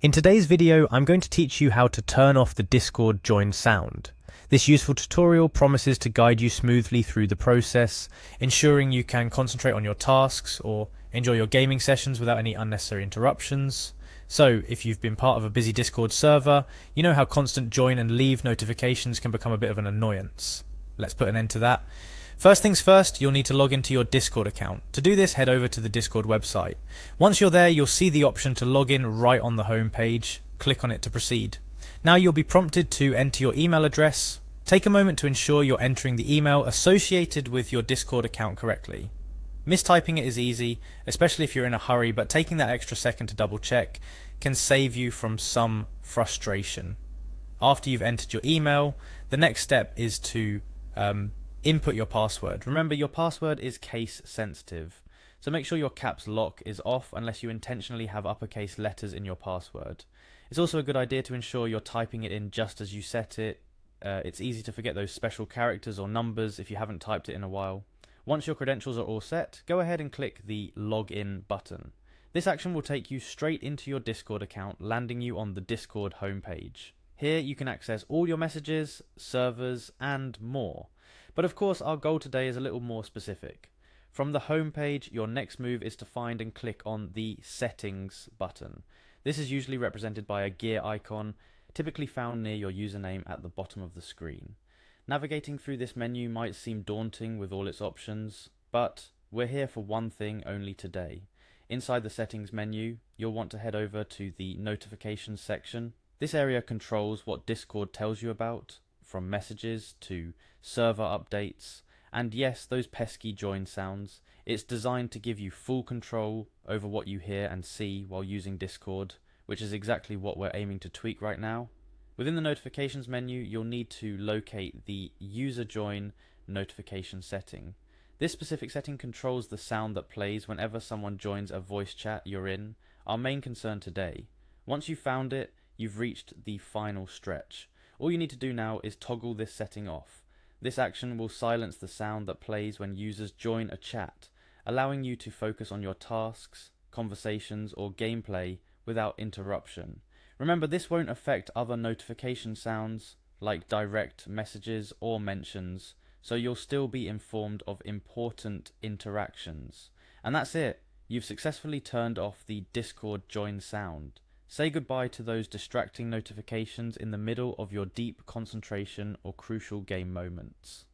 In today's video, I'm going to teach you how to turn off the Discord join sound. This useful tutorial promises to guide you smoothly through the process, ensuring you can concentrate on your tasks or enjoy your gaming sessions without any unnecessary interruptions. So, if you've been part of a busy Discord server, you know how constant join and leave notifications can become a bit of an annoyance. Let's put an end to that. First things first, you'll need to log into your Discord account. To do this, head over to the Discord website. Once you're there, you'll see the option to log in right on the home page. Click on it to proceed. Now you'll be prompted to enter your email address. Take a moment to ensure you're entering the email associated with your Discord account correctly. Mistyping it is easy, especially if you're in a hurry, but taking that extra second to double check can save you from some frustration. After you've entered your email, the next step is to input your password. Remember, your password is case sensitive, so make sure your caps lock is off unless you intentionally have uppercase letters in your password. It's also a good idea to ensure you're typing it in just as you set it. It's easy to forget those special characters or numbers if you haven't typed it in a while. Once your credentials are all set, go ahead and click the login button. This action will take you straight into your Discord account, landing you on the Discord homepage. Here you can access all your messages, servers, and more. But of course, our goal today is a little more specific. From the home page, your next move is to find and click on the Settings button. This is usually represented by a gear icon, typically found near your username at the bottom of the screen. Navigating through this menu might seem daunting with all its options, but we're here for one thing only today. Inside the Settings menu, you'll want to head over to the Notifications section. This area controls what Discord tells you about, from messages to server updates, and yes, those pesky join sounds. It's designed to give you full control over what you hear and see while using Discord, which is exactly what we're aiming to tweak right now. Within the notifications menu, you'll need to locate the user join notification setting. This specific setting controls the sound that plays whenever someone joins a voice chat you're in, our main concern today. Once you've found it, you've reached the final stretch. All you need to do now is toggle this setting off. This action will silence the sound that plays when users join a chat, allowing you to focus on your tasks, conversations, or gameplay without interruption. Remember, this won't affect other notification sounds like direct messages or mentions, so you'll still be informed of important interactions. And that's it. You've successfully turned off the Discord join sound. Say goodbye to those distracting notifications in the middle of your deep concentration or crucial game moments.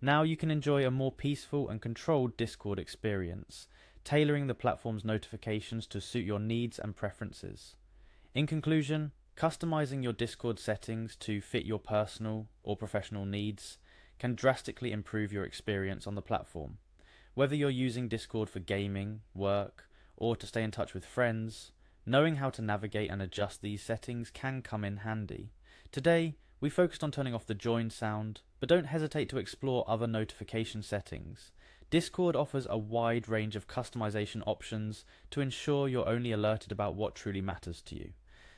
Now you can enjoy a more peaceful and controlled Discord experience, tailoring the platform's notifications to suit your needs and preferences. In conclusion, customizing your Discord settings to fit your personal or professional needs can drastically improve your experience on the platform. Whether you're using Discord for gaming, work, or to stay in touch with friends, knowing how to navigate and adjust these settings can come in handy. Today, we focused on turning off the join sound, but don't hesitate to explore other notification settings. Discord offers a wide range of customization options to ensure you're only alerted about what truly matters to you.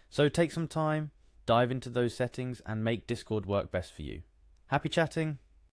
So take some time, dive into those settings, and make Discord work best for you. Happy chatting!